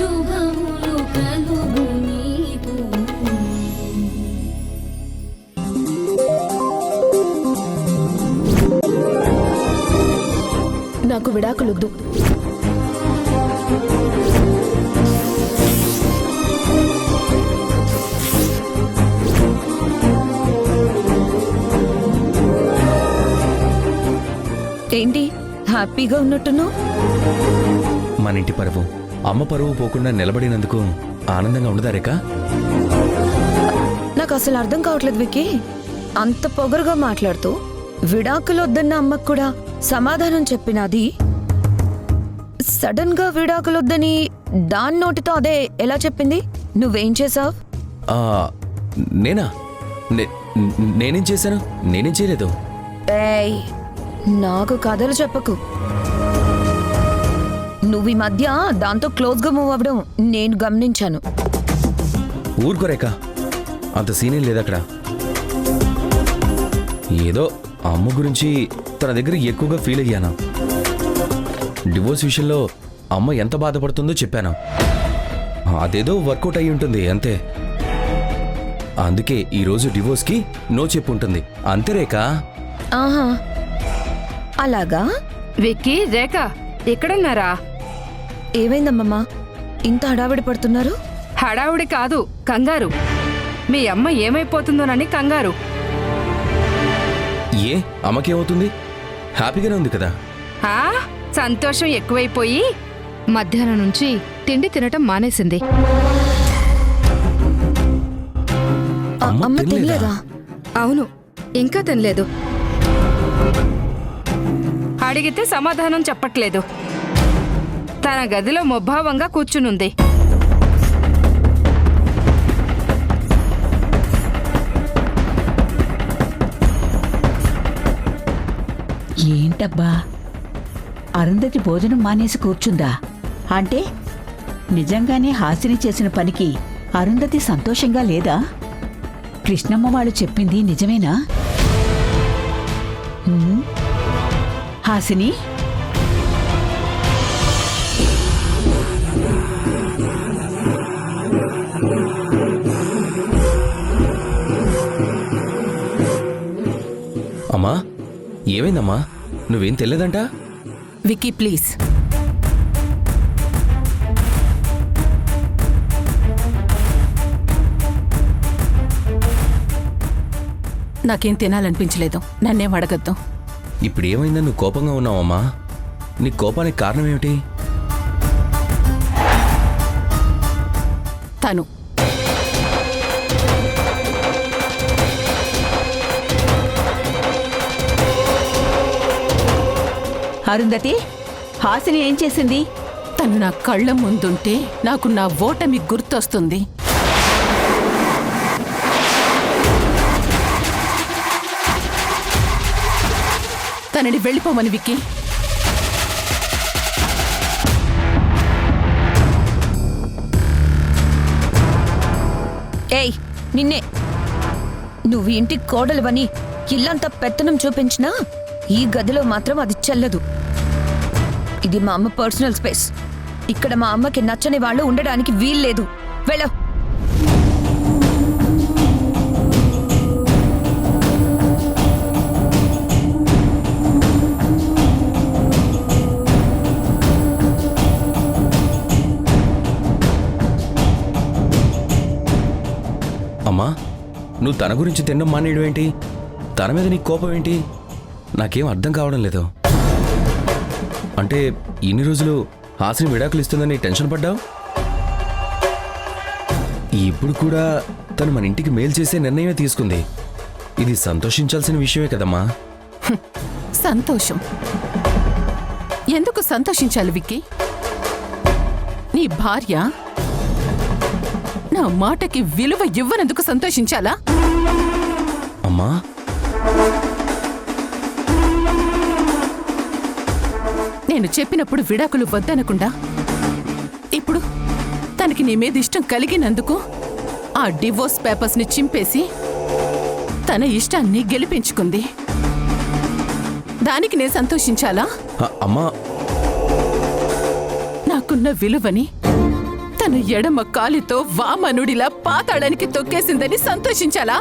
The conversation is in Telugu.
శుభములు కలుగు నీకు. నాకు విడాకులొద్దు. ఏంటి హ్యాపీగా ఉన్నట్టున్నావు? మన ఇంటి పరువు, అమ్మ పరువు పోకుండా నిలబడినందుకు ఆనందంగా ఉండదా రేఖ? నాకు అసలు అర్థం కావట్లేదు విక్కీ. అంత పొగరుగా మాట్లాడుతూ విడాకులొద్దన్న అమ్మకు కూడా సమాధానం చెప్పినది సడన్ గా విడాకులొద్దని దాని నోటితో అదే ఎలా చెప్పింది? నువ్వేం చేసావు? నేనా? నేనేం చేశాను? నేనేం చేయలేదు. ఏయ్, నాకు కథలు చెప్పకు. నువ్వు ఈ మధ్య దాంతో క్లోజ్గా మూవ్ అవ్వడం నేను గమనించాను. ఊరుకో రేఖ, అంత సీనియర్ లేదు అక్కడ. ఏదో అమ్మ గురించి తన దగ్గర ఎక్కువగా ఫీల్ అయ్యాను. డివోర్స్ విషయంలో అమ్మ ఎంత బాధపడుతుందో చెప్పాను. అదేదో వర్కౌట్ అయి ఉంటుంది అంతే. అందుకే ఈరోజు డివోర్స్కి నో చెప్పుంటుంది అంతే రేఖ. ఆహా, అలాగా? విక్కీ, రేఖ ఎక్కడున్నారా? ఏమైందమ్మమ్మా ఇంత హడావిడి పడుతున్నారు? హడావుడి కాదు, కంగారు. మీ అమ్మ ఏమైపోతుందోనని కంగారు. ఏ అమ్మకేమవుతుంది? హ్యాపీగానే ఉంది కదా. ఆ సంతోషం ఎక్కువైపోయి మధ్యాహ్నం నుంచి తిండి తినటం మానేసింది. అమ్మ తినలేదా? అవును, ఇంకా తినలేదు. అడిగితే సమాధానం చెప్పట్లేదు. తన గదిలో ముభావంగా కూర్చునుంది. ఏంటబ్బా, అరుంధతి భోజనం మానేసి కూర్చుందా? అంటే నిజంగానే హాసిని చేసిన పనికి అరుంధతి సంతోషంగా లేదా? కృష్ణమ్మ వాళ్ళు చెప్పింది నిజమేనా? హాసిని, అమ్మా ఏమైందమ్మా? నువ్వేం తెలియదంట? విక్కీ ప్లీజ్. నాకేం తినాలనిపించలేదు, నన్నేం అడగద్దు. ఇప్పుడు ఏమైందని నువ్వు కోపంగా ఉన్నావమ్మా? నీ కోపానికి కారణం ఏమిటి? తను అరుంధతి, హాసిని ఏం చేసింది? తను నా కళ్ళ ముందుంటే నాకు నా ఓటమి గుర్తొస్తుంది. తనని వెళ్ళిపోమని విక్కీ. ఏయ్, నిన్నే. నువ్వు ఇంటి కోడలువని ఇల్లంతా పెత్తనం చూపించినా ఈ గదిలో మాత్రం అది చెల్లదు. ఇది మా అమ్మ పర్సనల్ స్పేస్. ఇక్కడ మా అమ్మకి నచ్చని వాళ్ళు ఉండడానికి వీల్లేదు. వెళ్ళ. అమ్మా, నువ్వు తన గురించి తినడం మానేయడం ఏంటి? తన మీద నీకు కోపం ఏంటి? నాకేం అర్థం కావడం లేదు. అంటే ఇన్ని రోజులు హాసిని విడాకులు ఇస్తుందని టెన్షన్ పడ్డావు. ఇప్పుడు కూడా తను మన ఇంటికి మేలు చేసే నిర్ణయమే తీసుకుంది. ఇది సంతోషించాల్సిన విషయమే కదమ్మా. సంతోషం ఎందుకు సంతోషించాలి విక్కీ? నీ భార్య నా మాటకి విలువ ఇవ్వనందుకు సంతోషించాలా? అమ్మా, నేను చెప్పినప్పుడు విడాకులు వద్దనకుండా ఇప్పుడు తనకి నీ మీద ఇష్టం కలిగినందుకు ఆ డివోర్స్ పేపర్స్ ని చింపేసి తన ఇష్టాన్ని గెలిపించుకుంది. దానికి నేను సంతోషించాలా? అమ్మా, నాకున్న విలువని తన ఎడమ కాలితో వామనుడిలా పాతాళానికి తొక్కేసిందని సంతోషించాలా